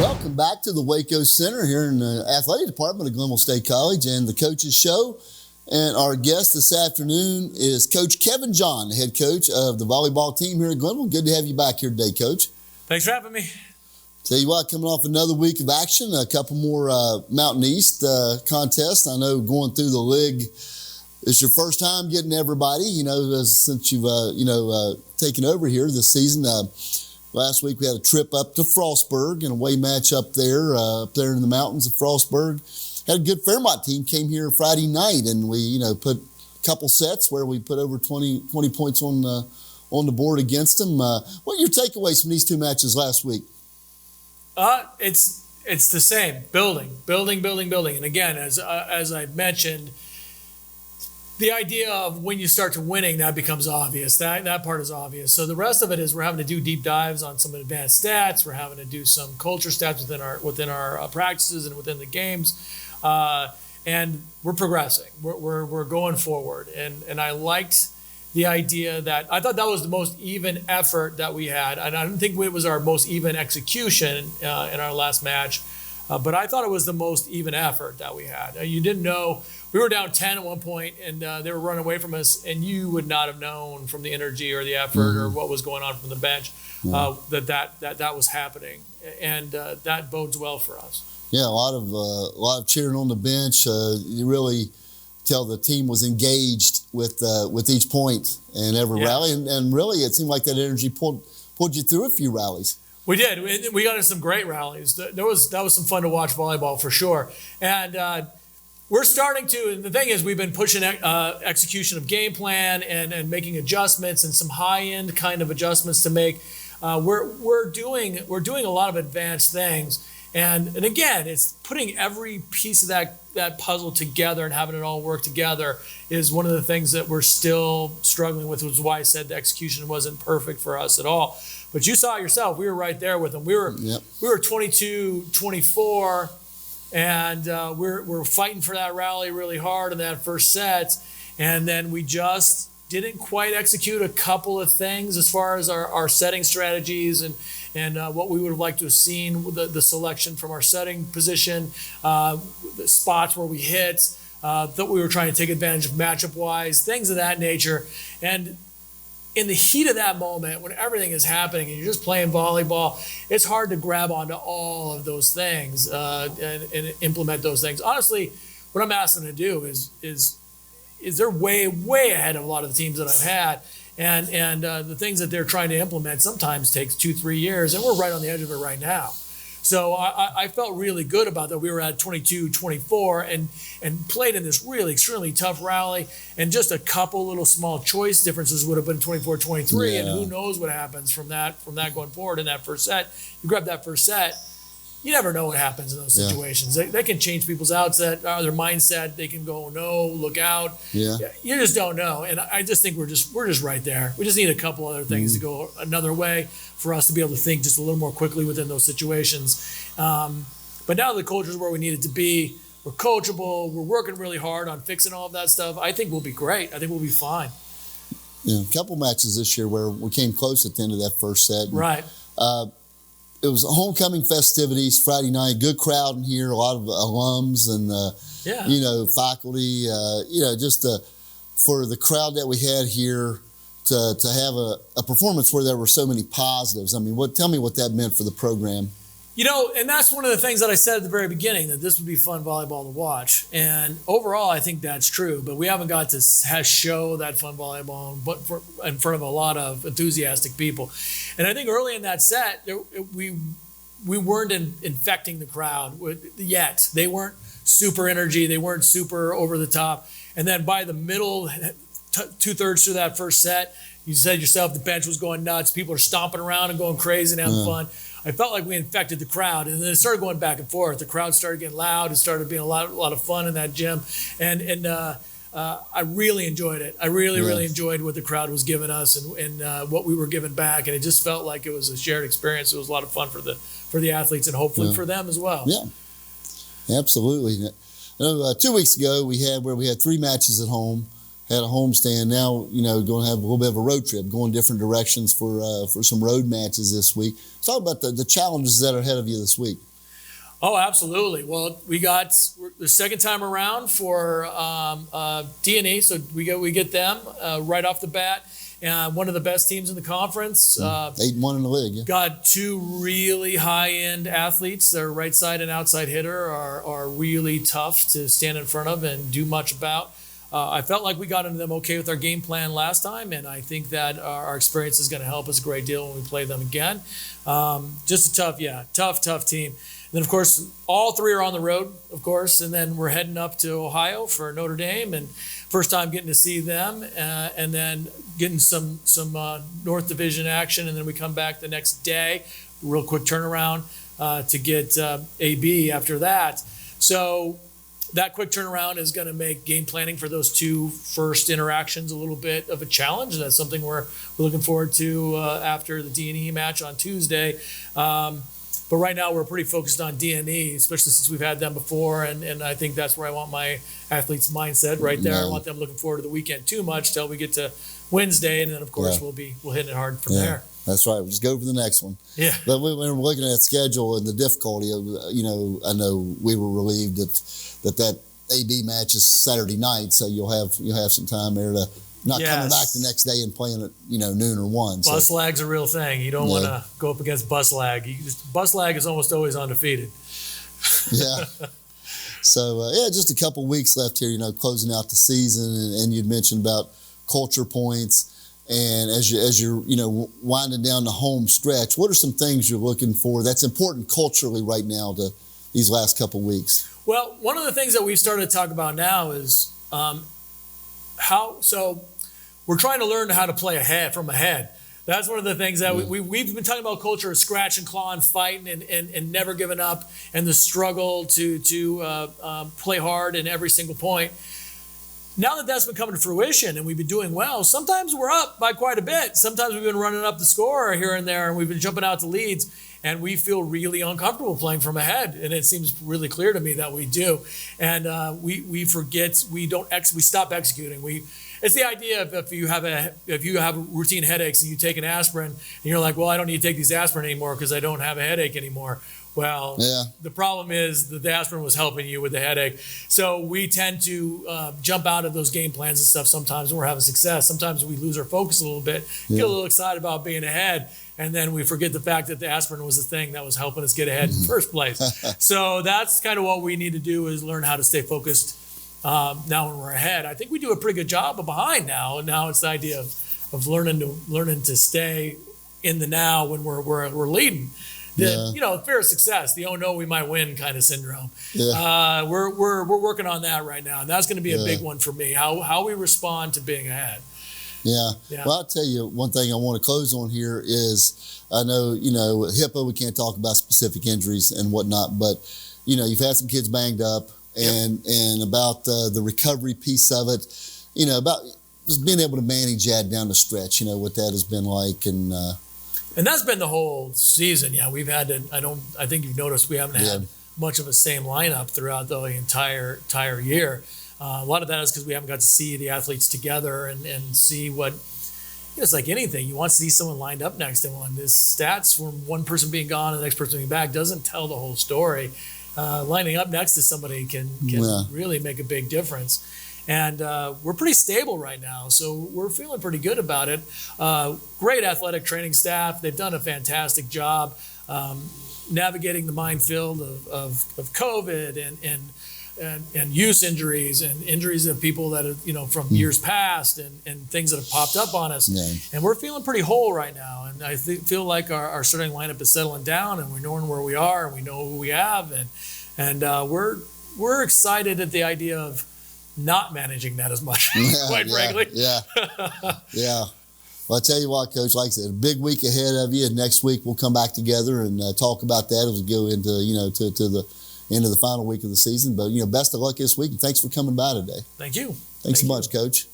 Welcome back to the Waco Center here in the athletic department of Glenville State College and the Coaches Show. And our guest this afternoon is Coach Keven John, the head coach of the volleyball team here at Glenville. Good to have you back here today, Coach. Thanks for having me. Tell you what, coming off another week of action, a couple more Mountain East contests. I know going through the league, it's your first time getting everybody, since you've, taken over here this season. Last week we had a trip up to Frostburg, an away match up there in the mountains of Frostburg. Had a good Fairmont team, came here Friday night, and we, put a couple sets where we put over 20 points on the board against them. What are your takeaways from these two matches last week? It's the same, building. And again, as I mentioned, the idea of when you start to winning, that becomes obvious. That part is obvious. So the rest of it is we're having to do deep dives on some advanced stats. We're having to do some culture stats within our practices and within the games, and we're progressing. We're going forward. And I liked the idea that I thought that was the most even effort that we had. And I don't think it was our most even execution in our last match, but I thought it was the most even effort that we had. You didn't know. We were down 10 at one point, and they were running away from us, and you would not have known from the energy or the effort or what was going on from the bench that was happening, and that bodes well for us. Yeah, a lot of cheering on the bench. You really tell the team was engaged with each point and every rally, and really it seemed like that energy pulled you through a few rallies. We did. We got into some great rallies. That was some fun to watch volleyball for sure, and. We're starting to, and the thing is, we've been pushing execution of game plan and making adjustments and some high-end kind of adjustments to make. We're doing a lot of advanced things, and again, it's putting every piece of that puzzle together and having it all work together is one of the things that we're still struggling with, which is why I said the execution wasn't perfect for us at all. But you saw it yourself; we were right there with them. We were 22-24. And we're fighting for that rally really hard in that first set. And then we just didn't quite execute a couple of things as far as our setting strategies and what we would have liked to have seen with the selection from our setting position, the spots where we hit, that we were trying to take advantage of matchup-wise, things of that nature. And in the heat of that moment, when everything is happening and you're just playing volleyball, it's hard to grab onto all of those things and implement those things. Honestly, what I'm asking them to do is they're way, way ahead of a lot of the teams that I've had. And the things that they're trying to implement sometimes takes 2-3 years, and we're right on the edge of it right now. So I felt really good about that. We were at 22-24 and played in this really extremely tough rally, and just a couple little small choice differences would have been 24-23, and who knows what happens from that going forward in that first set. You grab that first set, you never know what happens in those situations. They can change people's outset, their mindset. They can go, no, look out. Yeah. You just don't know. And I just think we're just right there. We just need a couple other things to go another way for us to be able to think just a little more quickly within those situations. But now the culture is where we need it to be. We're coachable. We're working really hard on fixing all of that stuff. I think we'll be great. I think we'll be fine. Yeah, a couple matches this year where we came close at the end of that first set. Right. It was homecoming festivities Friday night. Good crowd in here. A lot of alums and faculty. For the crowd that we had here to have a performance where there were so many positives. I mean, tell me what that meant for the program. And that's one of the things that I said at the very beginning, that this would be fun volleyball to watch. And overall, I think that's true. But we haven't got to show that fun volleyball in front of a lot of enthusiastic people. And I think early in that set, we weren't infecting the crowd yet. They weren't super energy. They weren't super over the top. And then by the middle, 2/3 through that first set, you said yourself, the bench was going nuts. People are stomping around and going crazy and having fun. I felt like we infected the crowd, and then it started going back and forth. The crowd started getting loud. It started being a lot of fun in that gym, and I really enjoyed it. I really enjoyed what the crowd was giving us and what we were giving back, and it just felt like it was a shared experience. It was a lot of fun for the athletes and hopefully for them as well. Yeah, absolutely. 2 weeks ago we had 3 matches at home. Had a homestand. Now, going to have a little bit of a road trip, going different directions for some road matches this week. Talk about the challenges that are ahead of you this week. Oh, absolutely. Well, we got the second time around for D&E, so we get them right off the bat. One of the best teams in the conference. 8-1 in the league. Yeah. Got two really high-end athletes. Their right side and outside hitter are really tough to stand in front of and do much about. I felt like we got into them okay with our game plan last time, and I think that our experience is going to help us a great deal when we play them again. Just a tough team. And then, of course, all three are on the road, of course, and then we're heading up to Ohio for Notre Dame, and first time getting to see them, and then getting some North Division action, and then we come back the next day, real quick turnaround to get AB after that. So that quick turnaround is going to make game planning for those two first interactions a little bit of a challenge. That's something we're looking forward to after the D&E match on Tuesday. But right now we're pretty focused on D&E, especially since we've had them before, and I think that's where I want my athletes' mindset right there. I want them looking forward to the weekend too much till we get to Wednesday, and then of course we'll hit it hard from there. That's right. We'll just go for the next one. Yeah. But when we're looking at schedule and the difficulty of, I know we were relieved that AB match is Saturday night, so you'll have some time there to not coming back the next day and playing at noon or 1. Bus lag's a real thing. You don't want to go up against bus lag. Bus lag is almost always undefeated. Yeah. So just a couple weeks left here. Closing out the season, and you'd mentioned about culture points. And as you're winding down the home stretch, what are some things you're looking for that's important culturally right now to these last couple weeks? Well, one of the things that we've started to talk about now is so we're trying to learn how to play from ahead. That's one of the things that we've been talking about culture, scratch and claw and fighting and never giving up, and the struggle to play hard in every single point. Now that that's been coming to fruition and we've been doing well, sometimes we're up by quite a bit. Sometimes we've been running up the score here and there, and we've been jumping out to leads, and we feel really uncomfortable playing from ahead. And it seems really clear to me that we do. And we forget, we stop executing. It's the idea of if you have routine headaches and you take an aspirin and you're like, well, I don't need to take these aspirin anymore because I don't have a headache anymore. Well, the problem is that the aspirin was helping you with the headache. So we tend to jump out of those game plans and stuff sometimes when we're having success. Sometimes we lose our focus a little bit, get a little excited about being ahead, and then we forget the fact that the aspirin was the thing that was helping us get ahead in the first place. So that's kind of what we need to do, is learn how to stay focused now when we're ahead. I think we do a pretty good job of behind now, and now it's the idea of learning to stay in the now when we're leading. Fear of success, the no, we might win kind of syndrome. We're working on that right now, and that's going to be a big one for me. How we respond to being ahead. Yeah. Well, I'll tell you one thing I want to close on here is, I know HIPAA, we can't talk about specific injuries and whatnot, but you've had some kids banged up, and about the recovery piece of it, about just being able to manage that down the stretch, what that has been like, and that's been the whole season. Yeah, we've had to. I think you've noticed we haven't had much of a same lineup throughout the entire year. A lot of that is because we haven't got to see the athletes together and see what. It's like anything. You want to see someone lined up next to one. This stats from one person being gone and the next person being back doesn't tell the whole story. Lining up next to somebody can really make a big difference. And we're pretty stable right now, so we're feeling pretty good about it. Great athletic training staff. They've done a fantastic job navigating the minefield of COVID and use injuries and injuries of people that have, from years past and things that have popped up on us. Yeah. And we're feeling pretty whole right now. And I feel like our starting lineup is settling down, and we're knowing where we are, and we know who we have. And we're excited at the idea of not managing that as much, quite frankly. Yeah. Well, I tell you what, Coach, like I said, a big week ahead of you, and next week we'll come back together and talk about that as we go into, to the end of the final week of the season. But, best of luck this week, and thanks for coming by today. Thank you. Thanks so much, Coach.